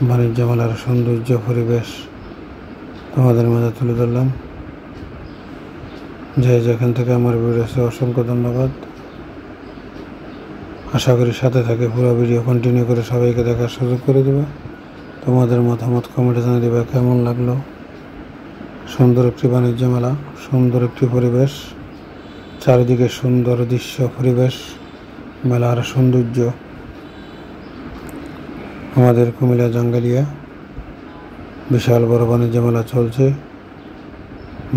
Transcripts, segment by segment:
বাণিজ্য মেলার সৌন্দর্য পরিবেশ তোমাদের মাঝে তুলে ধরলাম। যেখান থেকে আমার ভিডিও আছে অসংখ্য ধন্যবাদ। আশা করি সাথে থাকে পুরো ভিডিও কন্টিনিউ করে সবাইকে দেখার সুযোগ করে দেবে। তোমাদের মতামত কমেন্টে জানিয়ে দেবে কেমন লাগলো। সুন্দর একটি বাণিজ্য মেলা, সুন্দর একটি পরিবেশ, চারিদিকে সুন্দর দৃশ্য, পরিবেশ, মেলার সৌন্দর্য। আমাদের কুমিল্লা জাঙ্গালিয়া বিশাল বড় বাণিজ্য মেলা চলছে।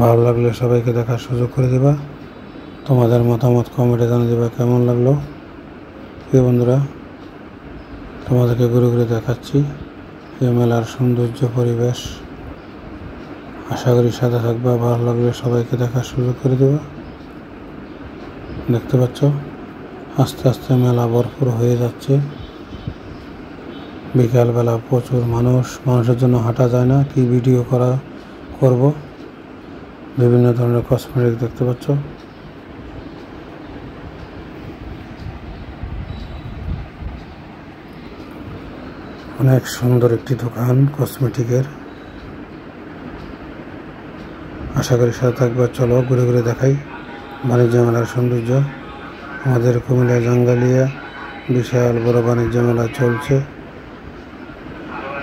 ভালো লাগলে সবাইকে দেখার সুযোগ করে দেবা। তোমাদের মতামত কমেন্টে জানিয়ে দেবা কেমন লাগলো। প্রিয় বন্ধুরা, তোমাদেরকে ঘুরে ঘুরে দেখাচ্ছি এই মেলার সৌন্দর্য পরিবেশ। আশা করি সাথে থাকবা। ভালো লাগলে সবাইকে দেখার সুযোগ করে দেবা। দেখতে পাচ্ছ আস্তে আস্তে মেলা ভরপুর হয়ে যাচ্ছে। বিকালবেলা প্রচুর মানুষের জন্য হাঁটা যায় না, কি ভিডিও করব। বিভিন্ন ধরনের কসমেটিক দেখতে পাচ্ছ। অনেক সুন্দর একটি দোকান কসমেটিকের। আশা করি সাথে থাকবে। চলো ঘুরে ঘুরে দেখাই বাণিজ্য মেলার সৌন্দর্য। আমাদের কুমিল্লা জাঙ্গালিয়া বিশাল বড় বাণিজ্য মেলা চলছে।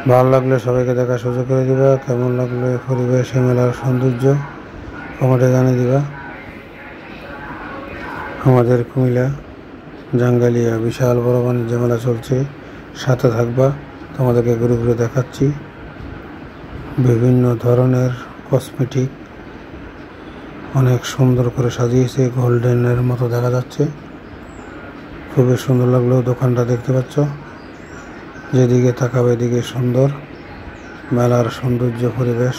ভালো লাগলে সবাইকে দেখার সুযোগ করে দিবা। কেমন লাগলো পরিবেশ, মেলার সৌন্দর্য কমেন্টে জানিয়ে দিবা। আমাদের কুমিল্লা জাঙ্গালিয়া বিশাল বড় বাণিজ্য মেলা চলছে, সাথে থাকবা। তোমাদেরকে ঘুরে ঘুরে দেখাচ্ছি বিভিন্ন ধরনের কসমেটিক। অনেক সুন্দর করে সাজিয়েছে, গোল্ডেনের মতো দেখা যাচ্ছে। খুবই সুন্দর লাগলো দোকানটা, দেখতে পাচ্ছ। যেদিকে তাকাবে এদিকে সুন্দর মেলার সৌন্দর্য পরিবেশ।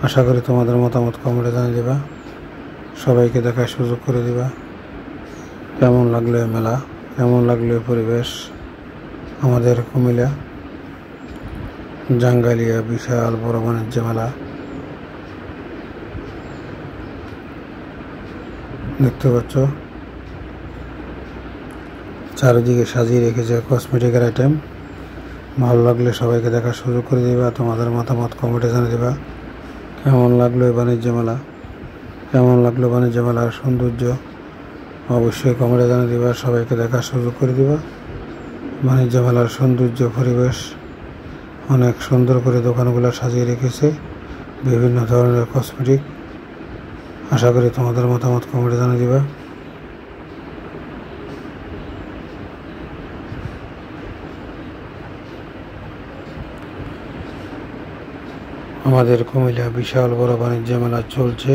আশা করি তোমাদের মতামত কমেন্টে জানিয়ে দেবা। সবাইকে দেখার সুযোগ করে দিবা কেমন লাগলো মেলা, কেমন লাগলো পরিবেশ। আমাদের কুমিল্লা জাঙ্গালিয়া বিশাল বড় বাণিজ্য মেলা দেখতে পাচ্ছ। চারিদিকে সাজিয়ে রেখেছে কসমেটিকের আইটেম। ভালো লাগলে সবাইকে দেখার সুযোগ করে দিবা। তোমাদের মতামত কমেন্টে জানিয়ে দেবা কেমন লাগলো এই বাণিজ্য মেলা, কেমন লাগলো বাণিজ্য মেলার সৌন্দর্য। অবশ্যই কমেন্টে জানিয়ে দিবা। সবাইকে দেখার সুযোগ করে দিবা বাণিজ্য মেলার সৌন্দর্য পরিবেশ। অনেক সুন্দর করে দোকানগুলো সাজিয়ে রেখেছে, বিভিন্ন ধরনের কসমেটিক। আশা করি তোমাদের মতামত কমেন্টে জানিয়ে দিবা। আমাদের কুমিল্লা বিশাল বড় বাণিজ্য মেলা চলছে।